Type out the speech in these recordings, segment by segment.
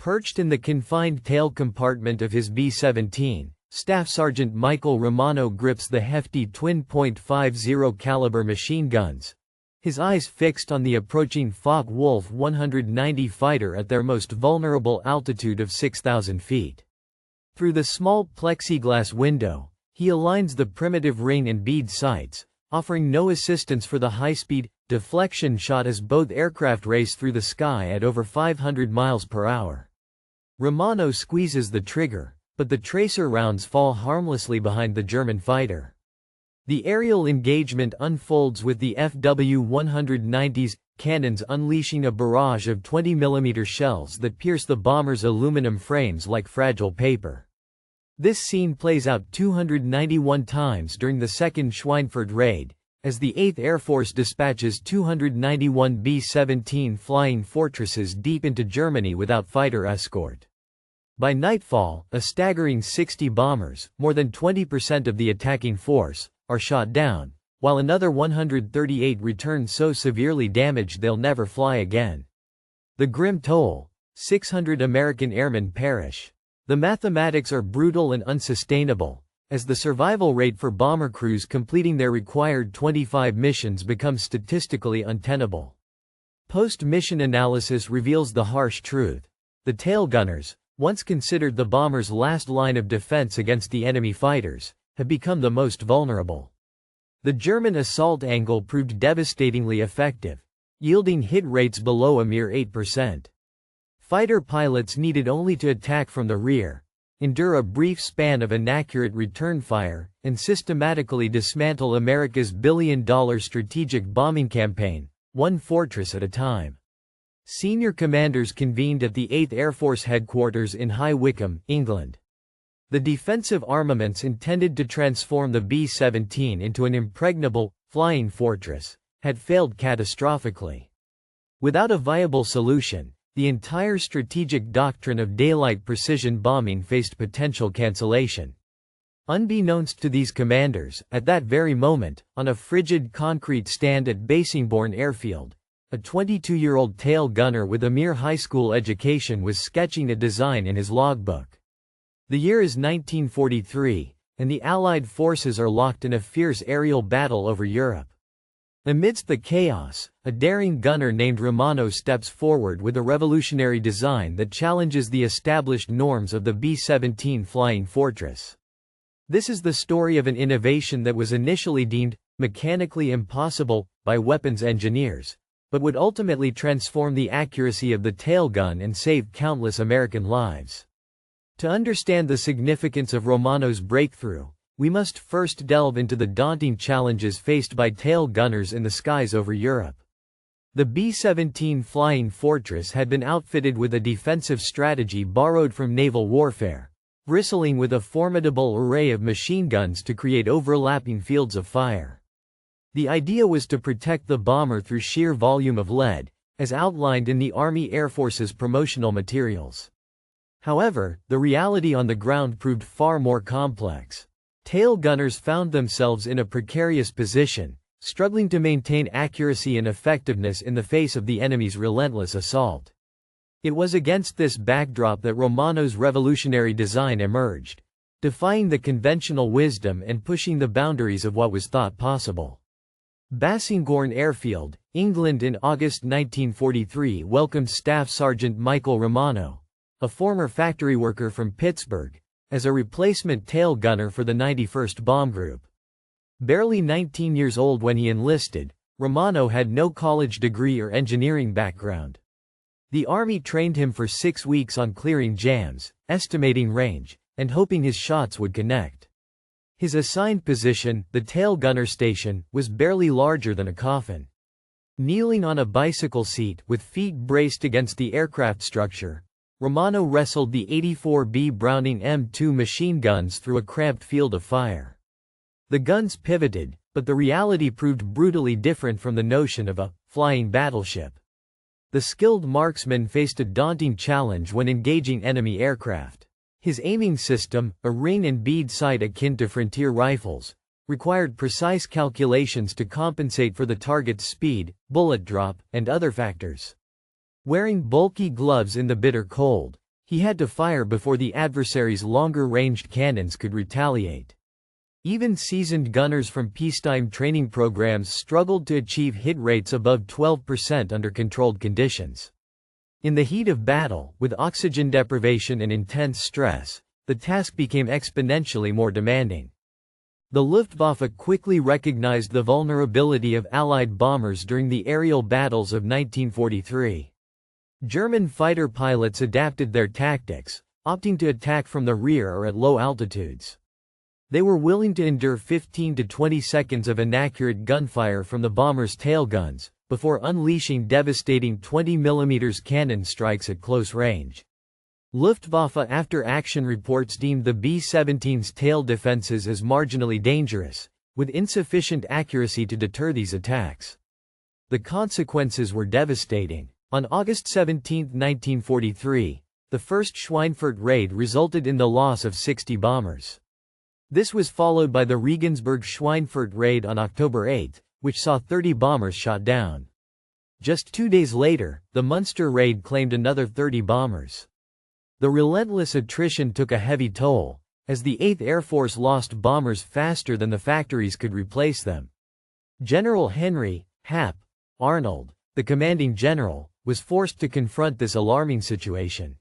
Perched in the confined tail compartment of his B-17, Staff Sergeant Michael Romano grips the hefty twin.50 caliber machine guns, his eyes fixed on the approaching Focke-Wulf 190 fighter at their most vulnerable altitude of 6,000 feet. Through the small plexiglass window, he aligns the primitive ring and bead sights, offering no assistance for the high-speed deflection shot as both aircraft race through the sky at over 500 miles per hour. Romano squeezes the trigger, but the tracer rounds fall harmlessly behind the German fighter. The aerial engagement unfolds with the FW-190's cannons unleashing a barrage of 20mm shells that pierce the bomber's aluminum frames like fragile paper. This scene plays out 291 times during the second Schweinfurt raid, as the 8th Air Force dispatches 291 B-17 flying fortresses deep into Germany without fighter escort. By nightfall, a staggering 60 bombers, more than 20% of the attacking force, are shot down, while another 138 return so severely damaged they'll never fly again. The grim toll: 600 American airmen perish. The mathematics are brutal and unsustainable, as the survival rate for bomber crews completing their required 25 missions becomes statistically untenable. Post-mission analysis reveals the harsh truth. The tail gunners, once considered the bomber's last line of defense against the enemy fighters, have become the most vulnerable. The German assault angle proved devastatingly effective, yielding hit rates below a mere 8%. Fighter pilots needed only to attack from the rear, endure a brief span of inaccurate return fire, and systematically dismantle America's billion-dollar strategic bombing campaign, one fortress at a time. Senior commanders convened at the 8th Air Force headquarters in High Wycombe, England. The defensive armaments intended to transform the B-17 into an impregnable, flying fortress had failed catastrophically. Without a viable solution, the entire strategic doctrine of daylight precision bombing faced potential cancellation. Unbeknownst to these commanders, at that very moment, on a frigid concrete stand at Basingbourn Airfield, a 22-year-old tail gunner with a mere high school education was sketching a design in his logbook. The year is 1943, and the Allied forces are locked in a fierce aerial battle over Europe. Amidst the chaos, a daring gunner named Romano steps forward with a revolutionary design that challenges the established norms of the B-17 flying fortress. This is the story of an innovation that was initially deemed mechanically impossible by weapons engineers, but would ultimately transform the accuracy of the tail gun and save countless American lives. To understand the significance of Romano's breakthrough, we must first delve into the daunting challenges faced by tail gunners in the skies over Europe. The B-17 flying fortress had been outfitted with a defensive strategy borrowed from naval warfare, bristling with a formidable array of machine guns to create overlapping fields of fire. The idea was to protect the bomber through sheer volume of lead, as outlined in the Army Air Force's promotional materials. However, the reality on the ground proved far more complex. Tail gunners found themselves in a precarious position, struggling to maintain accuracy and effectiveness in the face of the enemy's relentless assault. It was against this backdrop that Romano's revolutionary design emerged, defying the conventional wisdom and pushing the boundaries of what was thought possible. Basingbourn Airfield, England in August 1943 welcomed Staff Sergeant Michael Romano, a former factory worker from Pittsburgh, as a replacement tail gunner for the 91st Bomb Group. Barely 19 years old when he enlisted, Romano had no college degree or engineering background. The Army trained him for 6 weeks on clearing jams, estimating range, and hoping his shots would connect. His assigned position, the tail gunner station, was barely larger than a coffin. Kneeling on a bicycle seat with feet braced against the aircraft structure, Romano wrestled the 84B Browning M2 machine guns through a cramped field of fire. The guns pivoted, but the reality proved brutally different from the notion of a flying battleship. The skilled marksman faced a daunting challenge when engaging enemy aircraft. His aiming system, a ring and bead sight akin to frontier rifles, required precise calculations to compensate for the target's speed, bullet drop, and other factors. Wearing bulky gloves in the bitter cold, He had to fire before the adversary's longer-ranged cannons could retaliate. Even seasoned gunners from peacetime training programs struggled to achieve hit rates above 12% under controlled conditions. In the heat of battle, with oxygen deprivation and intense stress, the task became exponentially more demanding. The Luftwaffe quickly recognized the vulnerability of Allied bombers during the aerial battles of 1943. German fighter pilots adapted their tactics, opting to attack from the rear or at low altitudes. They were willing to endure 15 to 20 seconds of inaccurate gunfire from the bomber's tail guns, before unleashing devastating 20mm cannon strikes at close range. Luftwaffe after-action reports deemed the B-17's tail defenses as marginally dangerous, with insufficient accuracy to deter these attacks. The consequences were devastating. On August 17, 1943, the first Schweinfurt raid resulted in the loss of 60 bombers. This was followed by the Regensburg-Schweinfurt raid on October 8, which saw 30 bombers shot down. Just 2 days later, the Munster raid claimed another 30 bombers. The relentless attrition took a heavy toll, as the 8th Air Force lost bombers faster than the factories could replace them. General Henry Hap Arnold, the commanding general, was forced to confront this alarming situation.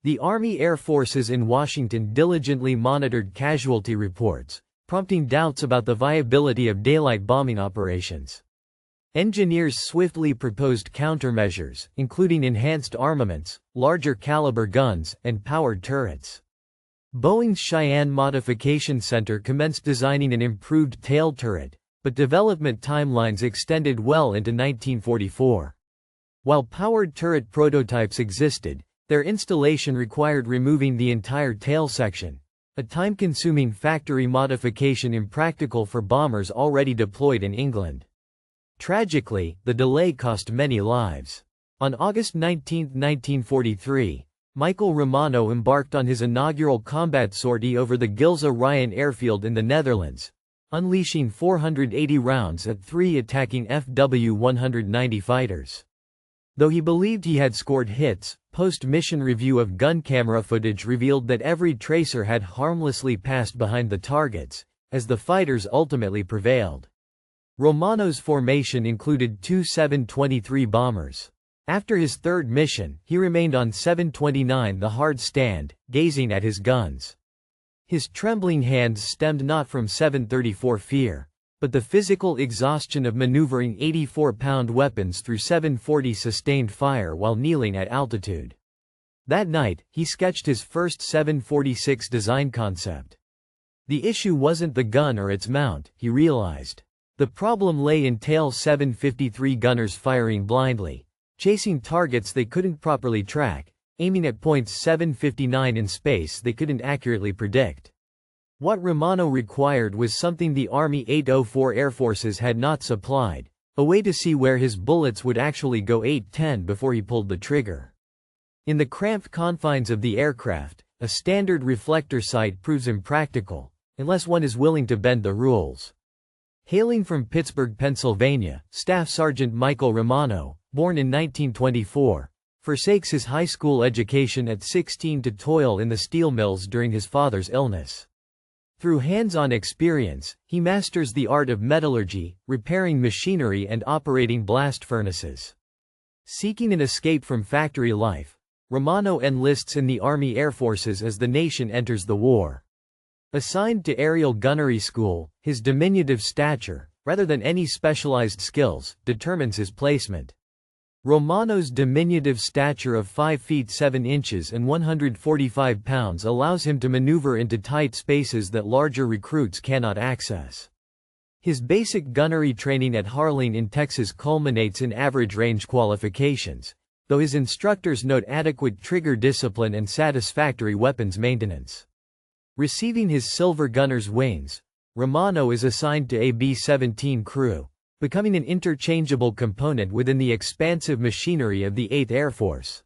The Army Air Forces in Washington diligently monitored casualty reports, prompting doubts about the viability of daylight bombing operations. Engineers swiftly proposed countermeasures, including enhanced armaments, larger caliber guns, and powered turrets. Boeing's Cheyenne Modification Center commenced designing an improved tail turret, but development timelines extended well into 1944. While powered turret prototypes existed, their installation required removing the entire tail section, a time-consuming factory modification impractical for bombers already deployed in England. Tragically, the delay cost many lives. On August 19, 1943, Michael Romano embarked on his inaugural combat sortie over the Gilze Ryan airfield in the Netherlands, unleashing 480 rounds at 3 attacking FW-190 fighters. Though he believed he had scored hits, post-mission review of gun camera footage revealed that every tracer had harmlessly passed behind the targets, as the fighters ultimately prevailed. Romano's formation included 2 723 bombers. After his third mission, he remained on 729 the hard stand, gazing at his guns. His trembling hands stemmed not from 734 fear, but the physical exhaustion of maneuvering 84-pound weapons through 740 sustained fire while kneeling at altitude. That night, he sketched his first 746 design concept. The issue wasn't the gun or its mount, he realized. The problem lay in tail 753 gunners firing blindly, chasing targets they couldn't properly track, aiming at points 759 in space they couldn't accurately predict. What Romano required was something the Army 804 Air Forces had not supplied, a way to see where his bullets would actually go 810 before he pulled the trigger. In the cramped confines of the aircraft, a standard reflector sight proves impractical, unless one is willing to bend the rules. Hailing from Pittsburgh, Pennsylvania, Staff Sergeant Michael Romano, born in 1924, forsakes his high school education at 16 to toil in the steel mills during his father's illness. Through hands-on experience, he masters the art of metallurgy, repairing machinery and operating blast furnaces. Seeking an escape from factory life, Romano enlists in the Army Air Forces as the nation enters the war. Assigned to aerial gunnery school, his diminutive stature, rather than any specialized skills, determines his placement. Romano's diminutive stature of 5 feet 7 inches and 145 pounds allows him to maneuver into tight spaces that larger recruits cannot access. His basic gunnery training at Harline in Texas culminates in average range qualifications, though his instructors note adequate trigger discipline and satisfactory weapons maintenance. Receiving his silver gunner's wings, Romano is assigned to a B-17 crew, becoming an interchangeable component within the expansive machinery of the 8th Air Force.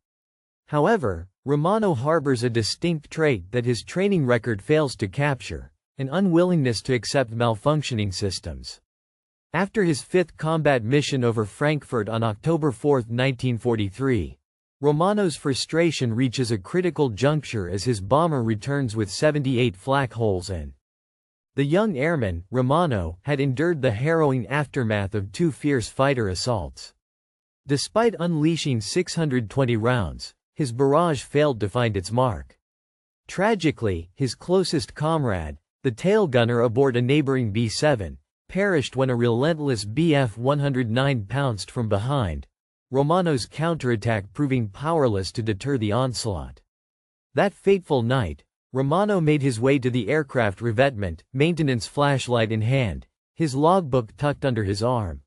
However, Romano harbors a distinct trait that his training record fails to capture: an unwillingness to accept malfunctioning systems. After his 5th combat mission over Frankfurt on October 4, 1943, Romano's frustration reaches a critical juncture as his bomber returns with 78 flak holes in. The young airman, Romano, had endured the harrowing aftermath of 2 fierce fighter assaults. Despite unleashing 620 rounds, his barrage failed to find its mark. Tragically, his closest comrade, the tail gunner aboard a neighboring B-7, perished when a relentless Bf-109 pounced from behind, Romano's counterattack proving powerless to deter the onslaught. That fateful night, Romano made his way to the aircraft revetment, maintenance flashlight in hand, his logbook tucked under his arm.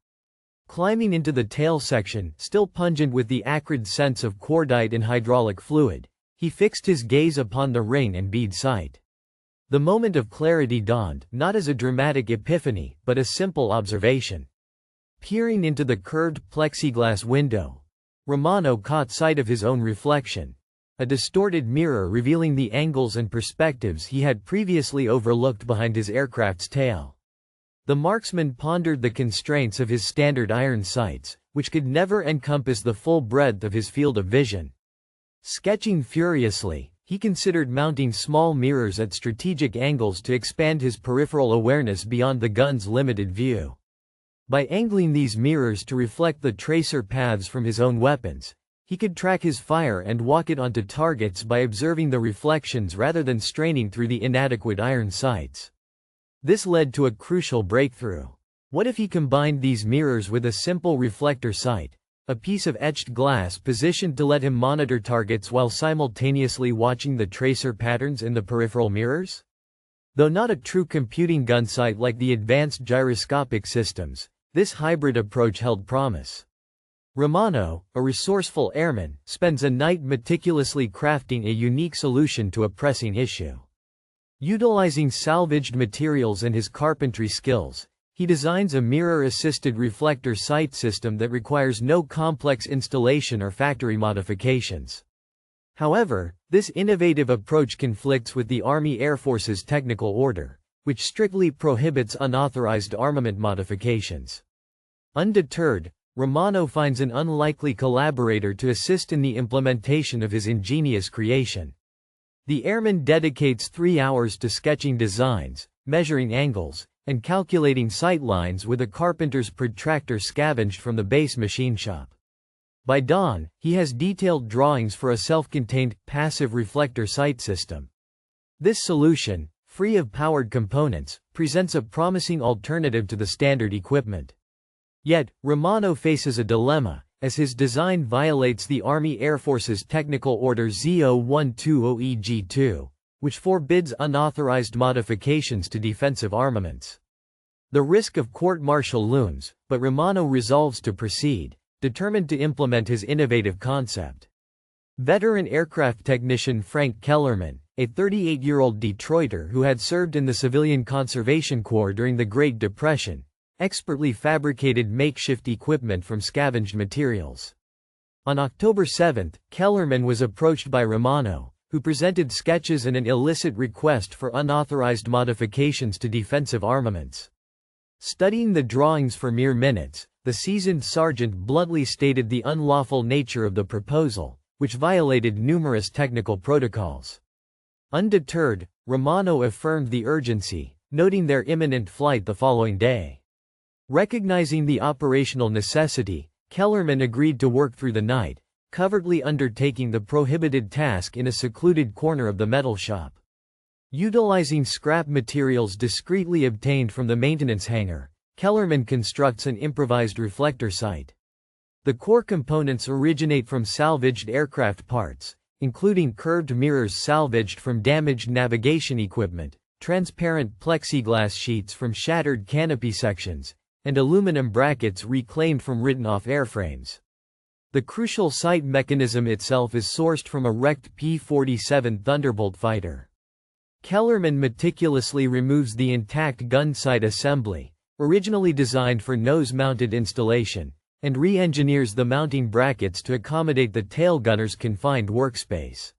Climbing into the tail section, still pungent with the acrid scents of cordite and hydraulic fluid, he fixed his gaze upon the ring and bead sight. The moment of clarity dawned, not as a dramatic epiphany, but a simple observation. Peering into the curved plexiglass window, Romano caught sight of his own reflection, a distorted mirror revealing the angles and perspectives he had previously overlooked behind his aircraft's tail. The marksman pondered the constraints of his standard iron sights, which could never encompass the full breadth of his field of vision. Sketching furiously, he considered mounting small mirrors at strategic angles to expand his peripheral awareness beyond the gun's limited view. By angling these mirrors to reflect the tracer paths from his own weapons, he could track his fire and walk it onto targets by observing the reflections rather than straining through the inadequate iron sights. This led to a crucial breakthrough. What if he combined these mirrors with a simple reflector sight, a piece of etched glass positioned to let him monitor targets while simultaneously watching the tracer patterns in the peripheral mirrors? Though not a true computing gun sight like the advanced gyroscopic systems, this hybrid approach held promise. Romano, a resourceful airman, spends a night meticulously crafting a unique solution to a pressing issue. Utilizing salvaged materials and his carpentry skills, he designs a mirror-assisted reflector sight system that requires no complex installation or factory modifications. However, this innovative approach conflicts with the Army Air Force's technical order, which strictly prohibits unauthorized armament modifications. Undeterred, Romano finds an unlikely collaborator to assist in the implementation of his ingenious creation. The airman dedicates 3 hours to sketching designs, measuring angles, and calculating sight lines with a carpenter's protractor scavenged from the base machine shop. By dawn, he has detailed drawings for a self-contained, passive reflector sight system. This solution, free of powered components, presents a promising alternative to the standard equipment. Yet, Romano faces a dilemma, as his design violates the Army Air Force's Technical Order Z0120EG2, which forbids unauthorized modifications to defensive armaments. The risk of court-martial looms, but Romano resolves to proceed, determined to implement his innovative concept. Veteran aircraft technician Frank Kellerman, a 38-year-old Detroiter who had served in the Civilian Conservation Corps during the Great Depression, expertly fabricated makeshift equipment from scavenged materials. On October 7, Kellerman was approached by Romano, who presented sketches and an illicit request for unauthorized modifications to defensive armaments. Studying the drawings for mere minutes, the seasoned sergeant bluntly stated the unlawful nature of the proposal, which violated numerous technical protocols. Undeterred, Romano affirmed the urgency, noting their imminent flight the following day. Recognizing the operational necessity, Kellerman agreed to work through the night, covertly undertaking the prohibited task in a secluded corner of the metal shop. Utilizing scrap materials discreetly obtained from the maintenance hangar, Kellerman constructs an improvised reflector sight. The core components originate from salvaged aircraft parts, including curved mirrors salvaged from damaged navigation equipment, transparent plexiglass sheets from shattered canopy sections, and aluminum brackets reclaimed from written-off airframes. The crucial sight mechanism itself is sourced from a wrecked P-47 Thunderbolt fighter. Kellerman meticulously removes the intact gun sight assembly, originally designed for nose-mounted installation, and re-engineers the mounting brackets to accommodate the tail gunner's confined workspace.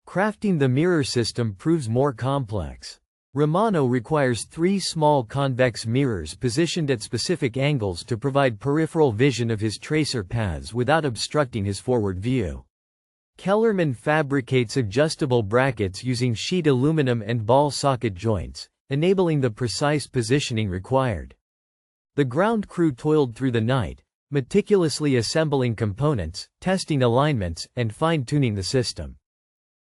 Crafting the mirror system proves more complex. Romano requires 3 small convex mirrors positioned at specific angles to provide peripheral vision of his tracer paths without obstructing his forward view. Kellerman fabricates adjustable brackets using sheet aluminum and ball socket joints, enabling the precise positioning required. The ground crew toiled through the night, meticulously assembling components, testing alignments, and fine-tuning the system.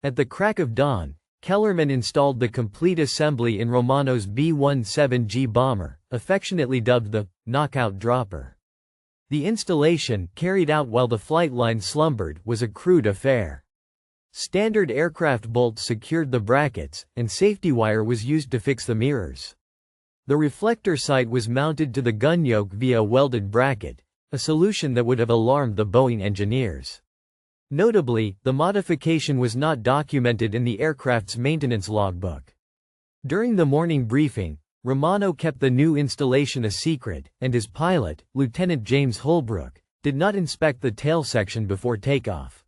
At the crack of dawn, Kellerman installed the complete assembly in Romano's B-17G bomber, affectionately dubbed the knockout dropper. The installation, carried out while the flight line slumbered, was a crude affair. Standard aircraft bolts secured the brackets, and safety wire was used to fix the mirrors. The reflector sight was mounted to the gun yoke via a welded bracket, a solution that would have alarmed the Boeing engineers. Notably, the modification was not documented in the aircraft's maintenance logbook. During the morning briefing, Romano kept the new installation a secret, and his pilot, Lieutenant James Holbrook, did not inspect the tail section before takeoff.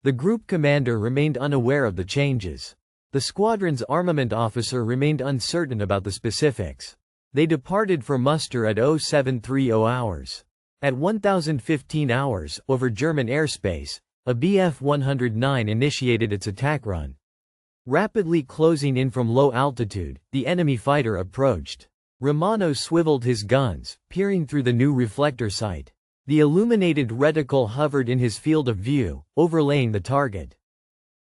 The group commander remained unaware of the changes. The squadron's armament officer remained uncertain about the specifics. They departed for muster at 0730 hours. At 1015 hours, over German airspace, a Bf-109 initiated its attack run. Rapidly closing in from low altitude, the enemy fighter approached. Romano swiveled his guns, peering through the new reflector sight. The illuminated reticle hovered in his field of view, overlaying the target.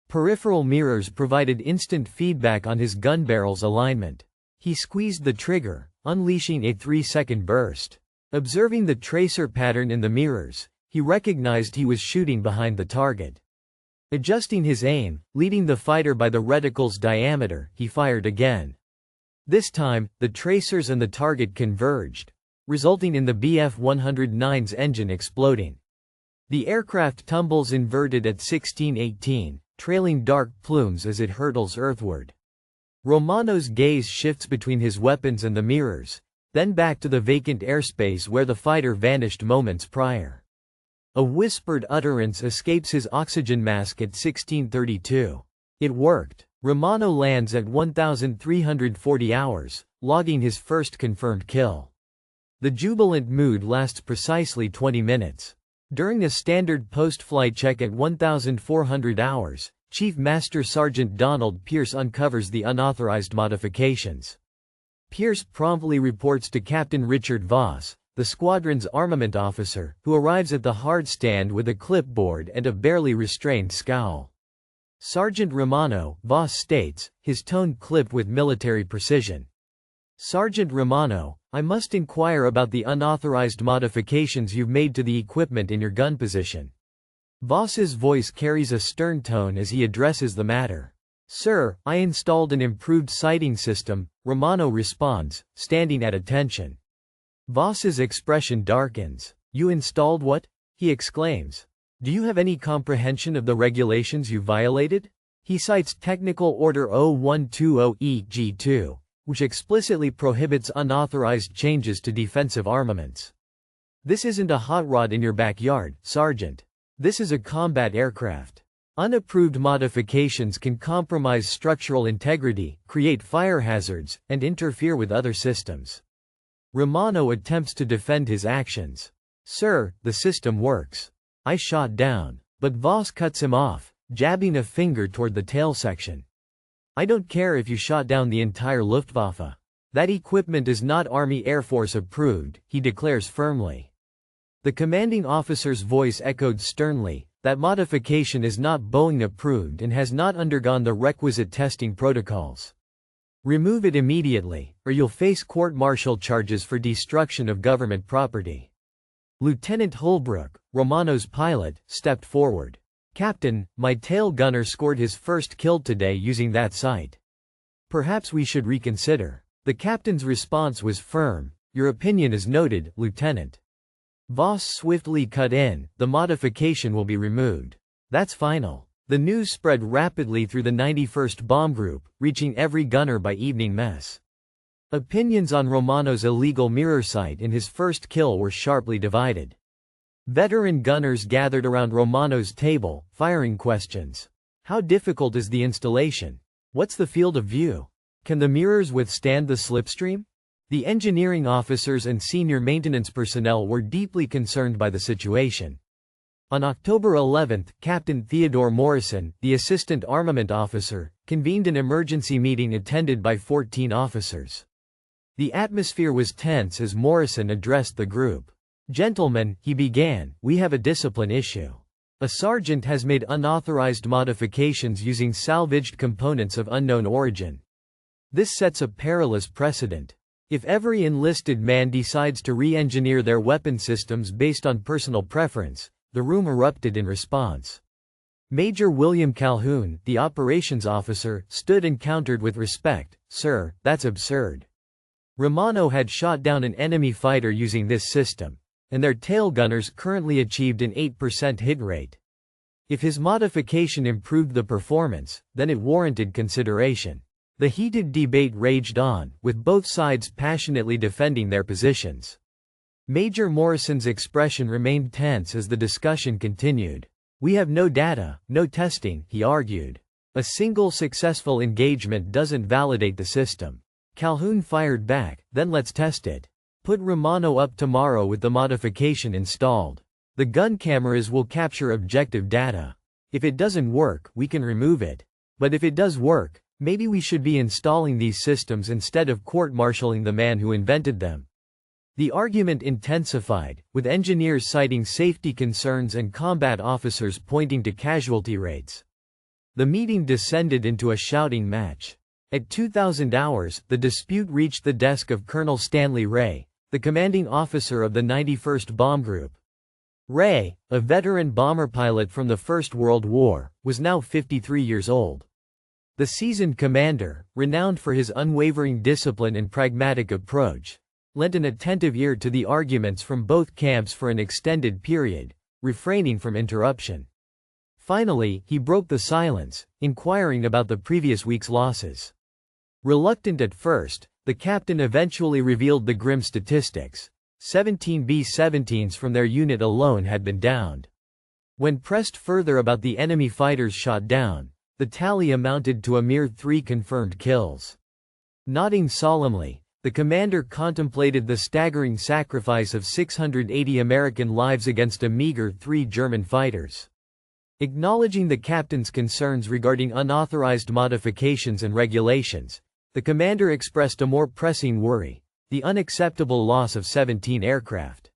Peripheral mirrors provided instant feedback on his gun barrel's alignment. He squeezed the trigger, unleashing a 3-second burst. Observing the tracer pattern in the mirrors, he recognized he was shooting behind the target. Adjusting his aim, leading the fighter by the reticle's diameter, he fired again. This time, the tracers and the target converged, resulting in the Bf-109's engine exploding. The aircraft tumbles inverted at 1618, trailing dark plumes as it hurtles earthward. Romano's gaze shifts between his weapons and the mirrors, then back to the vacant airspace where the fighter vanished moments prior. A whispered utterance escapes his oxygen mask at 1632. It worked. Romano lands at 1340 hours, logging his first confirmed kill. The jubilant mood lasts precisely 20 minutes. During a standard post-flight check at 1400 hours, Chief Master Sergeant Donald Pierce uncovers the unauthorized modifications. Pierce promptly reports to Captain Richard Voss, the squadron's armament officer, who arrives at the hard stand with a clipboard and a barely restrained scowl. Sergeant Romano, Voss states, his tone clipped with military precision. Sergeant Romano, I must inquire about the unauthorized modifications you've made to the equipment in your gun position. Voss's voice carries a stern tone as he addresses the matter. Sir, I installed an improved sighting system, Romano responds, standing at attention. Voss's expression darkens. You installed what? He exclaims. Do you have any comprehension of the regulations you violated? He cites Technical Order 0120EG2, which explicitly prohibits unauthorized changes to defensive armaments. This isn't a hot rod in your backyard, Sergeant. This is a combat aircraft. Unapproved modifications can compromise structural integrity, create fire hazards, and interfere with other systems. Romano attempts to defend his actions. Sir, the system works. I shot down. But Voss cuts him off, jabbing a finger toward the tail section. I don't care if you shot down the entire Luftwaffe. That equipment is not Army Air Force approved, he declares firmly. The commanding officer's voice echoed sternly, that modification is not Boeing approved and has not undergone the requisite testing protocols. Remove it immediately, or you'll face court-martial charges for destruction of government property. Lieutenant Holbrook, Romano's pilot, stepped forward. Captain, my tail gunner scored his first kill today using that sight. Perhaps we should reconsider. The captain's response was firm. Your opinion is noted, Lieutenant. Voss swiftly cut in, the modification will be removed. That's final. The news spread rapidly through the 91st Bomb Group, reaching every gunner by evening mess. Opinions on Romano's illegal mirror sight in his first kill were sharply divided. Veteran gunners gathered around Romano's table, firing questions. How difficult is the installation? What's the field of view? Can the mirrors withstand the slipstream? The engineering officers and senior maintenance personnel were deeply concerned by the situation. On October 11, Captain Theodore Morrison, the assistant armament officer, convened an emergency meeting attended by 14 officers. The atmosphere was tense as Morrison addressed the group. "Gentlemen," he began, "we have a discipline issue. A sergeant has made unauthorized modifications using salvaged components of unknown origin. This sets a perilous precedent. If every enlisted man decides to re-engineer their weapon systems based on personal preference," the room erupted in response. Major William Calhoun, the operations officer, stood and countered with respect, "Sir, that's absurd. Romano had shot down an enemy fighter using this system, and their tail gunners currently achieved an 8% hit rate. If his modification improved the performance, then it warranted consideration." The heated debate raged on, with both sides passionately defending their positions. Major Morrison's expression remained tense as the discussion continued. "We have no data, no testing," he argued. "A single successful engagement doesn't validate the system." Calhoun fired back, "Then let's test it. Put Romano up tomorrow with the modification installed. The gun cameras will capture objective data. If it doesn't work, we can remove it. But if it does work, maybe we should be installing these systems instead of court-martialing the man who invented them." The argument intensified, with engineers citing safety concerns and combat officers pointing to casualty rates. The meeting descended into a shouting match. At 2000 hours, the dispute reached the desk of Colonel Stanley Ray, the commanding officer of the 91st Bomb Group. Ray, a veteran bomber pilot from the First World War, was now 53 years old. The seasoned commander, renowned for his unwavering discipline and pragmatic approach, lent an attentive ear to the arguments from both camps for an extended period, refraining from interruption. Finally, he broke the silence, inquiring about the previous week's losses. Reluctant at first, the captain eventually revealed the grim statistics. 17 B-17s from their unit alone had been downed. When pressed further about the enemy fighters shot down, the tally amounted to a mere 3 confirmed kills. Nodding solemnly, the commander contemplated the staggering sacrifice of 680 American lives against a meager 3 German fighters. Acknowledging the captain's concerns regarding unauthorized modifications and regulations, the commander expressed a more pressing worry: the unacceptable loss of 17 aircraft.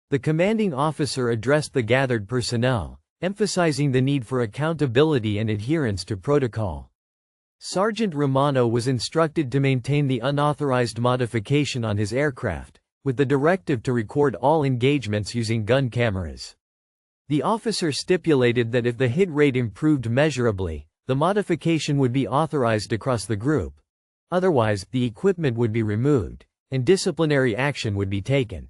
The commanding officer addressed the gathered personnel, emphasizing the need for accountability and adherence to protocol. Sergeant Romano was instructed to maintain the unauthorized modification on his aircraft, with the directive to record all engagements using gun cameras. The officer stipulated that if the hit rate improved measurably, the modification would be authorized across the group. Otherwise, the equipment would be removed, and disciplinary action would be taken.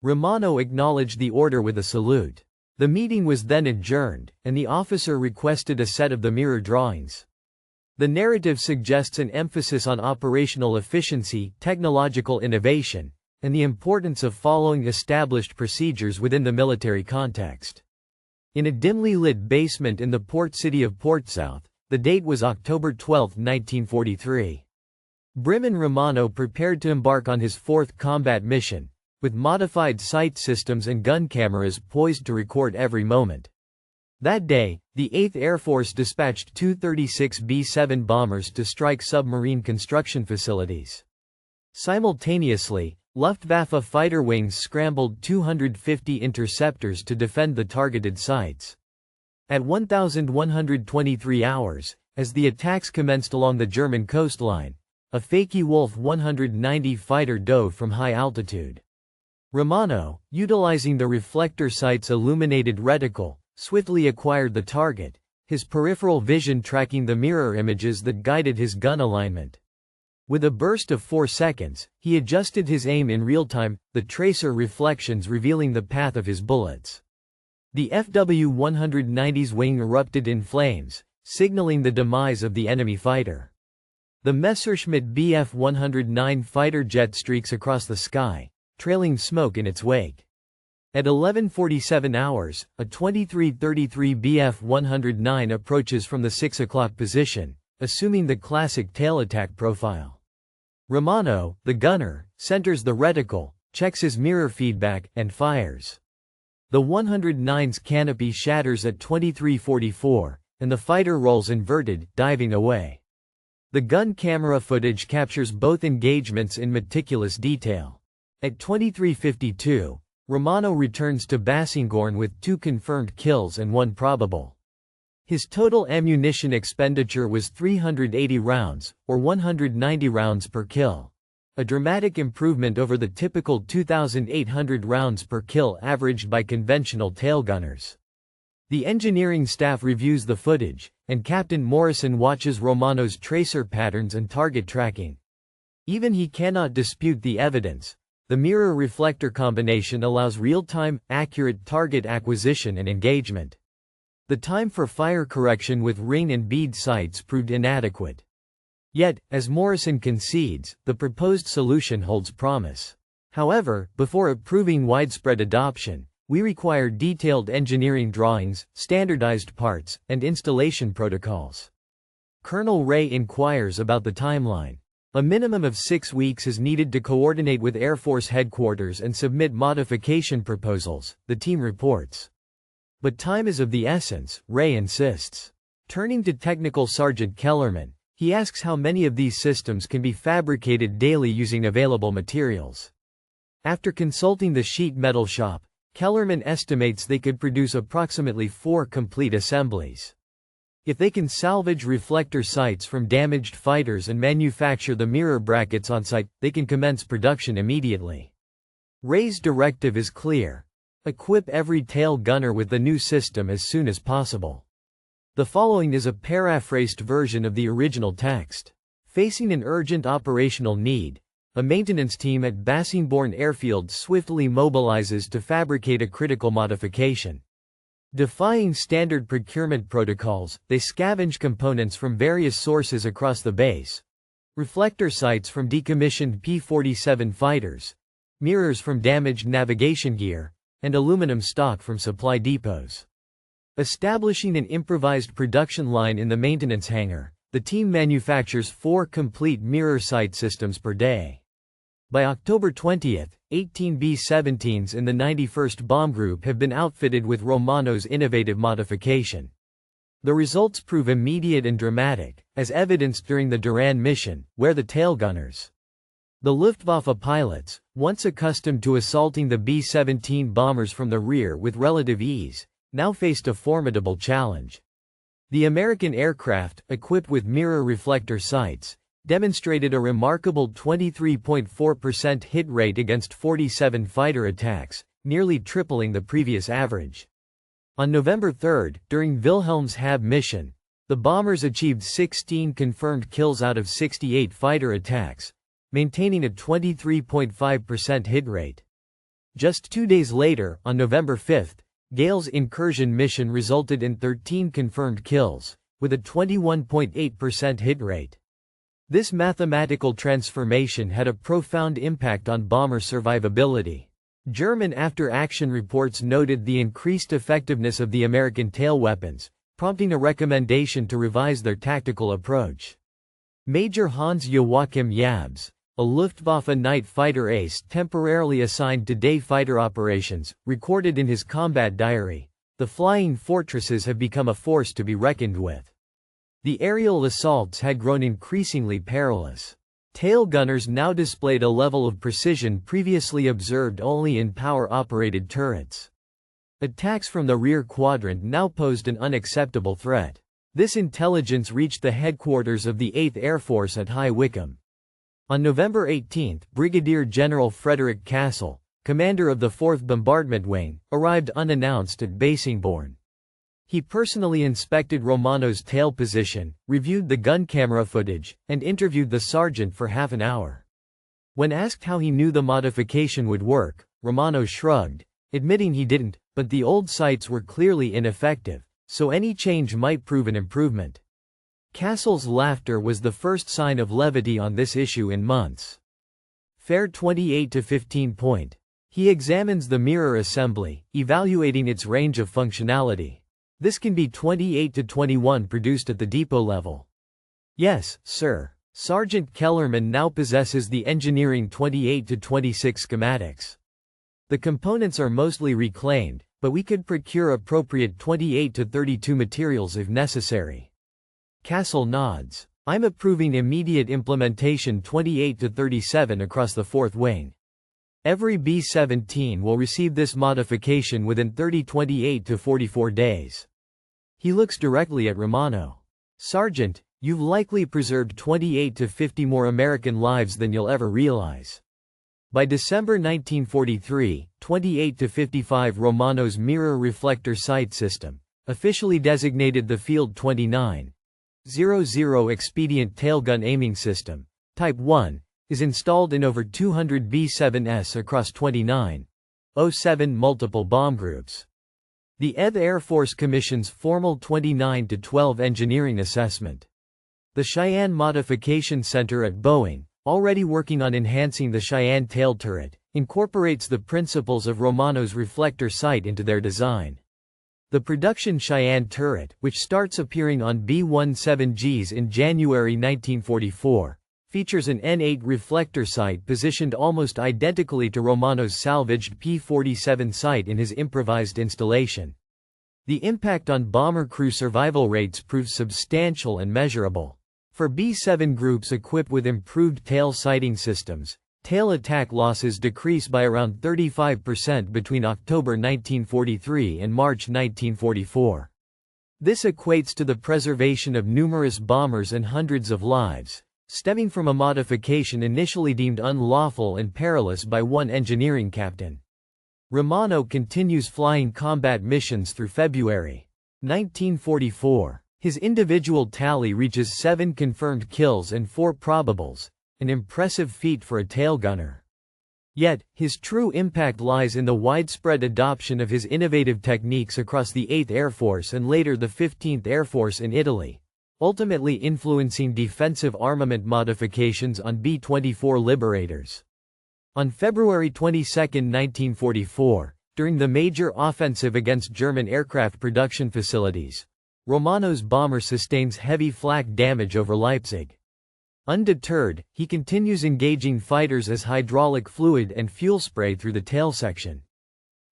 Romano acknowledged the order with a salute. The meeting was then adjourned, and the officer requested a set of the mirror drawings. The narrative suggests an emphasis on operational efficiency, technological innovation, and the importance of following established procedures within the military context. In a dimly lit basement in the port city of Portsmouth, the date was October 12, 1943. Brimman Romano prepared to embark on his 4th combat mission, with modified sight systems and gun cameras poised to record every moment. That day, the 8th Air Force dispatched 236 B-7 bombers to strike submarine construction facilities. Simultaneously, Luftwaffe fighter wings scrambled 250 interceptors to defend the targeted sites. At 1123 hours, as the attacks commenced along the German coastline, a Focke-Wulf 190 fighter dove from high altitude. Romano, utilizing the reflector sight's illuminated reticle, swiftly acquired the target, his peripheral vision tracking the mirror images that guided his gun alignment. With a burst of 4 seconds, he adjusted his aim in real time, the tracer reflections revealing the path of his bullets. The FW-190's wing erupted in flames, signaling the demise of the enemy fighter. The Messerschmitt Bf-109 fighter jet streaks across the sky, trailing smoke in its wake. At 11:47 hours, a 2333 Bf-109 approaches from the 6 o'clock position, assuming the classic tail attack profile. Romano, the gunner, centers the reticle, checks his mirror feedback, and fires. The 109's canopy shatters at 23:44, and the fighter rolls inverted, diving away. The gun camera footage captures both engagements in meticulous detail. At 23:52, Romano returns to Bassingbourn with 2 confirmed kills and 1 probable. His total ammunition expenditure was 380 rounds, or 190 rounds per kill. A dramatic improvement over the typical 2,800 rounds per kill averaged by conventional tailgunners. The engineering staff reviews the footage, and Captain Morrison watches Romano's tracer patterns and target tracking. Even he cannot dispute the evidence. The mirror-reflector combination allows real-time, accurate target acquisition and engagement. The time for fire correction with ring and bead sights proved inadequate. Yet, as Morrison concedes, the proposed solution holds promise. However, before approving widespread adoption, we require detailed engineering drawings, standardized parts, and installation protocols. Colonel Ray inquires about the timeline. A minimum of 6 weeks is needed to coordinate with Air Force headquarters and submit modification proposals, the team reports. But time is of the essence, Ray insists. Turning to Technical Sergeant Kellerman, he asks how many of these systems can be fabricated daily using available materials. After consulting the sheet metal shop, Kellerman estimates they could produce approximately 4 complete assemblies. If they can salvage reflector sights from damaged fighters and manufacture the mirror brackets on site, they can commence production immediately. Ray's directive is clear. Equip every tail gunner with the new system as soon as possible. The following is a paraphrased version of the original text. Facing an urgent operational need, a maintenance team at Bassingbourn Airfield swiftly mobilizes to fabricate a critical modification. Defying standard procurement protocols, they scavenge components from various sources across the base. Reflector sights from decommissioned P-47 fighters, mirrors from damaged navigation gear, and aluminum stock from supply depots. Establishing an improvised production line in the maintenance hangar, the team manufactures 4 complete mirror sight systems per day. By October 20, 18 B-17s in the 91st Bomb Group have been outfitted with Romano's innovative modification. The results prove immediate and dramatic, as evidenced during the Duran mission, where the tailgunners, the Luftwaffe pilots, once accustomed to assaulting the B-17 bombers from the rear with relative ease, now faced a formidable challenge. The American aircraft, equipped with mirror reflector sights, demonstrated a remarkable 23.4% hit rate against 47 fighter attacks, nearly tripling the previous average. On November 3, during Wilhelmshaven mission, the bombers achieved 16 confirmed kills out of 68 fighter attacks, maintaining a 23.5% hit rate. Just 2 days later, on November 5, Gale's incursion mission resulted in 13 confirmed kills, with a 21.8% hit rate. This mathematical transformation had a profound impact on bomber survivability. German after-action reports noted the increased effectiveness of the American tail weapons, prompting a recommendation to revise their tactical approach. Major Hans Joachim Jabs, a Luftwaffe night fighter ace temporarily assigned to day fighter operations, recorded in his combat diary, "The flying fortresses have become a force to be reckoned with." The aerial assaults had grown increasingly perilous. Tail gunners now displayed a level of precision previously observed only in power-operated turrets. Attacks from the rear quadrant now posed an unacceptable threat. This intelligence reached the headquarters of the 8th Air Force at High Wycombe. On November 18, Brigadier General Frederick Castle, commander of the 4th Bombardment Wing, arrived unannounced at Bassingbourn. He personally inspected Romano's tail position, reviewed the gun camera footage, and interviewed the sergeant for half an hour. When asked how he knew the modification would work, Romano shrugged, admitting he didn't, but the old sights were clearly ineffective, so any change might prove an improvement. Castle's laughter was the first sign of levity on this issue in months. Fair 28-15 point. He examines the mirror assembly, evaluating its range of functionality. This can be 28-21 produced at the depot level. Yes, sir. Sergeant Kellerman now possesses the engineering 28-26 schematics. The components are mostly reclaimed, but we could procure appropriate 28 to 32 materials if necessary. Castle nods. I'm approving immediate implementation 28 to 37 across the 4th Wing. Every B-17 will receive this modification within 28 to 44 days. He looks directly at Romano. Sergeant, you've likely preserved 28 to 50 more American lives than you'll ever realize. By December 1943, 28 to 55 Romano's mirror reflector sight system, officially designated the Field 29.00 Expedient Tailgun Aiming System, Type 1, is installed in over 200 B-7s across 29.07 multiple bomb groups. The ETH Air Force commissions formal 29 to 12 engineering assessment. The Cheyenne Modification Center at Boeing, already working on enhancing the Cheyenne tail turret, incorporates the principles of Romano's reflector sight into their design. The production Cheyenne turret, which starts appearing on B-17Gs in January 1944, features an N8 reflector sight positioned almost identically to Romano's salvaged P-47 sight in his improvised installation. The impact on bomber crew survival rates proves substantial and measurable. For B-7 groups equipped with improved tail sighting systems, tail attack losses decrease by around 35% between October 1943 and March 1944. This equates to the preservation of numerous bombers and hundreds of lives, stemming from a modification initially deemed unlawful and perilous by one engineering captain. Romano continues flying combat missions through February 1944. His individual tally reaches 7 confirmed kills and 4 probables, an impressive feat for a tailgunner. Yet, his true impact lies in the widespread adoption of his innovative techniques across the 8th Air Force and later the 15th Air Force in Italy, ultimately influencing defensive armament modifications on B-24 Liberators. On February 22, 1944, during the major offensive against German aircraft production facilities, Romano's bomber sustains heavy flak damage over Leipzig. Undeterred, he continues engaging fighters as hydraulic fluid and fuel spray through the tail section.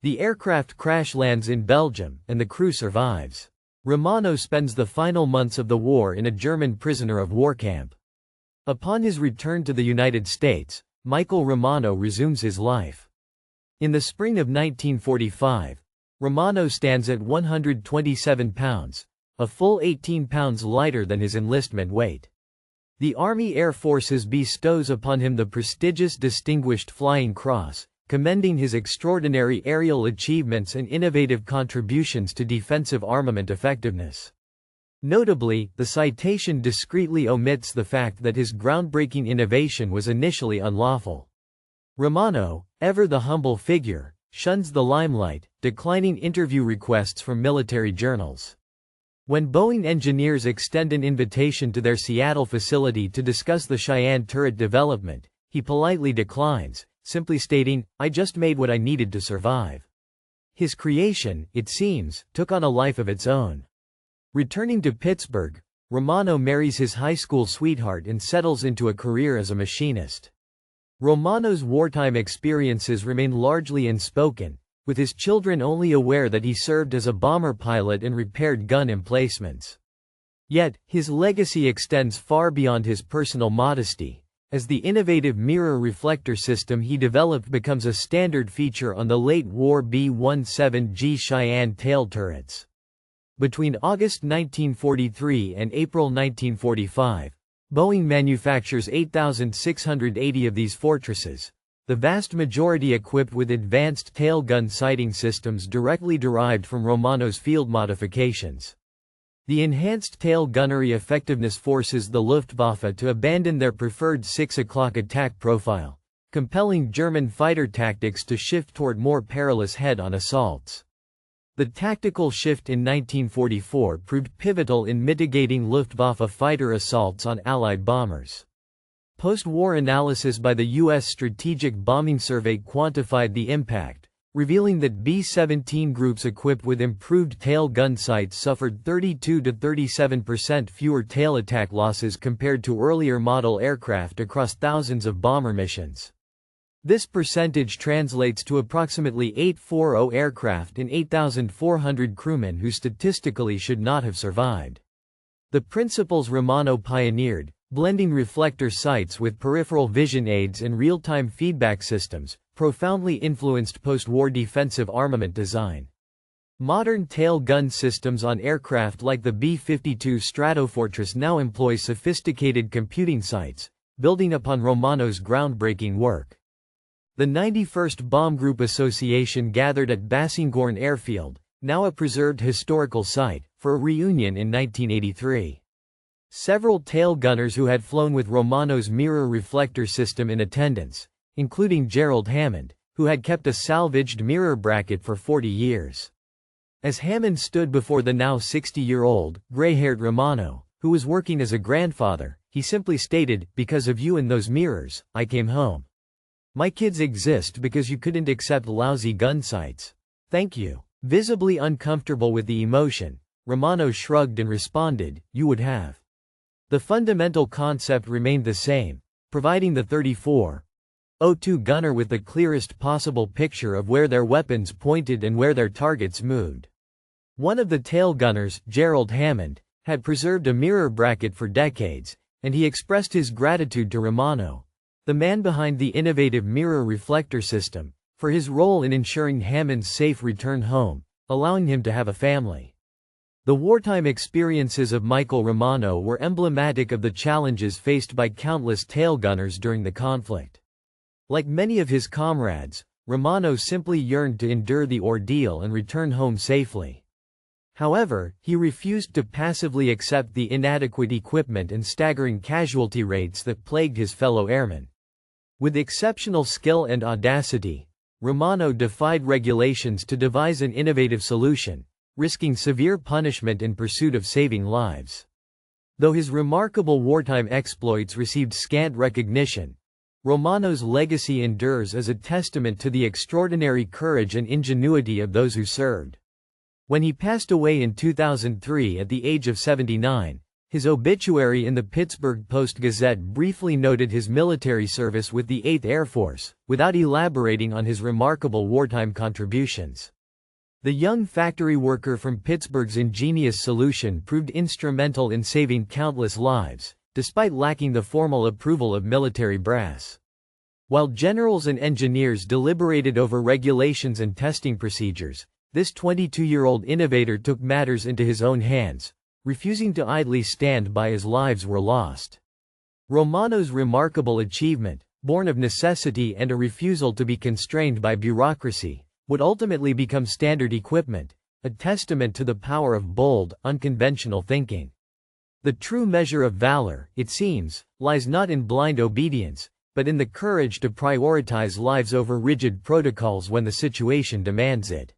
The aircraft crash lands in Belgium, and the crew survives. Romano spends the final months of the war in a German prisoner of war camp. Upon his return to the United States, Michael Romano resumes his life. In the spring of 1945, Romano stands at 127 pounds, a full 18 pounds lighter than his enlistment weight. The Army Air Forces bestows upon him the prestigious Distinguished Flying Cross, commending his extraordinary aerial achievements and innovative contributions to defensive armament effectiveness. Notably, the citation discreetly omits the fact that his groundbreaking innovation was initially unlawful. Romano, ever the humble figure, shuns the limelight, declining interview requests from military journals. When Boeing engineers extend an invitation to their Seattle facility to discuss the Cheyenne turret development, he politely declines, simply stating, "I just made what I needed to survive." His creation, it seems, took on a life of its own. Returning to Pittsburgh, Romano marries his high school sweetheart and settles into a career as a machinist. Romano's wartime experiences remain largely unspoken, with his children only aware that he served as a bomber pilot and repaired gun emplacements. Yet, his legacy extends far beyond his personal modesty, as the innovative mirror reflector system he developed becomes a standard feature on the late-war B-17G Cheyenne tail turrets. Between August 1943 and April 1945, Boeing manufactures 8,680 of these fortresses, the vast majority equipped with advanced tailgun sighting systems directly derived from Romano's field modifications. The enhanced tail gunnery effectiveness forces the Luftwaffe to abandon their preferred 6 o'clock attack profile, compelling German fighter tactics to shift toward more perilous head-on assaults. The tactical shift in 1944 proved pivotal in mitigating Luftwaffe fighter assaults on Allied bombers. Post-war analysis by the U.S. Strategic Bombing Survey quantified the impact, revealing that B-17 groups equipped with improved tail gun sights suffered 32 to 37% fewer tail attack losses compared to earlier model aircraft across thousands of bomber missions. This percentage translates to approximately 840 aircraft and 8,400 crewmen who statistically should not have survived. The principles Romano pioneered, blending reflector sights with peripheral vision aids and real-time feedback systems, profoundly influenced post-war defensive armament design. Modern tail gun systems on aircraft like the B-52 Stratofortress now employ sophisticated computing sights, building upon Romano's groundbreaking work. The 91st Bomb Group Association gathered at Bassingbourn Airfield, now a preserved historical site, for a reunion in 1983. Several tail gunners who had flown with Romano's mirror reflector system in attendance, including Gerald Hammond, who had kept a salvaged mirror bracket for 40 years. As Hammond stood before the now 60-year-old, gray-haired Romano, who was working as a grandfather, he simply stated, "Because of you and those mirrors, I came home. My kids exist because you couldn't accept lousy gun sights. Thank you." Visibly uncomfortable with the emotion, Romano shrugged and responded, "You would have." The fundamental concept remained the same, providing the 34.02 gunner with the clearest possible picture of where their weapons pointed and where their targets moved. One of the tail gunners, Gerald Hammond, had preserved a mirror bracket for decades, and he expressed his gratitude to Romano, the man behind the innovative mirror reflector system, for his role in ensuring Hammond's safe return home, allowing him to have a family. The wartime experiences of Michael Romano were emblematic of the challenges faced by countless tail gunners during the conflict. Like many of his comrades, Romano simply yearned to endure the ordeal and return home safely. However, he refused to passively accept the inadequate equipment and staggering casualty rates that plagued his fellow airmen. With exceptional skill and audacity, Romano defied regulations to devise an innovative solution, risking severe punishment in pursuit of saving lives. Though his remarkable wartime exploits received scant recognition, Romano's legacy endures as a testament to the extraordinary courage and ingenuity of those who served. When he passed away in 2003 at the age of 79, his obituary in the Pittsburgh Post-Gazette briefly noted his military service with the 8th Air Force, without elaborating on his remarkable wartime contributions. The young factory worker from Pittsburgh's ingenious solution proved instrumental in saving countless lives, despite lacking the formal approval of military brass. While generals and engineers deliberated over regulations and testing procedures, this 22-year-old innovator took matters into his own hands, refusing to idly stand by as lives were lost. Romano's remarkable achievement, born of necessity and a refusal to be constrained by bureaucracy, would ultimately become standard equipment, a testament to the power of bold, unconventional thinking. The true measure of valor, it seems, lies not in blind obedience, but in the courage to prioritize lives over rigid protocols when the situation demands it.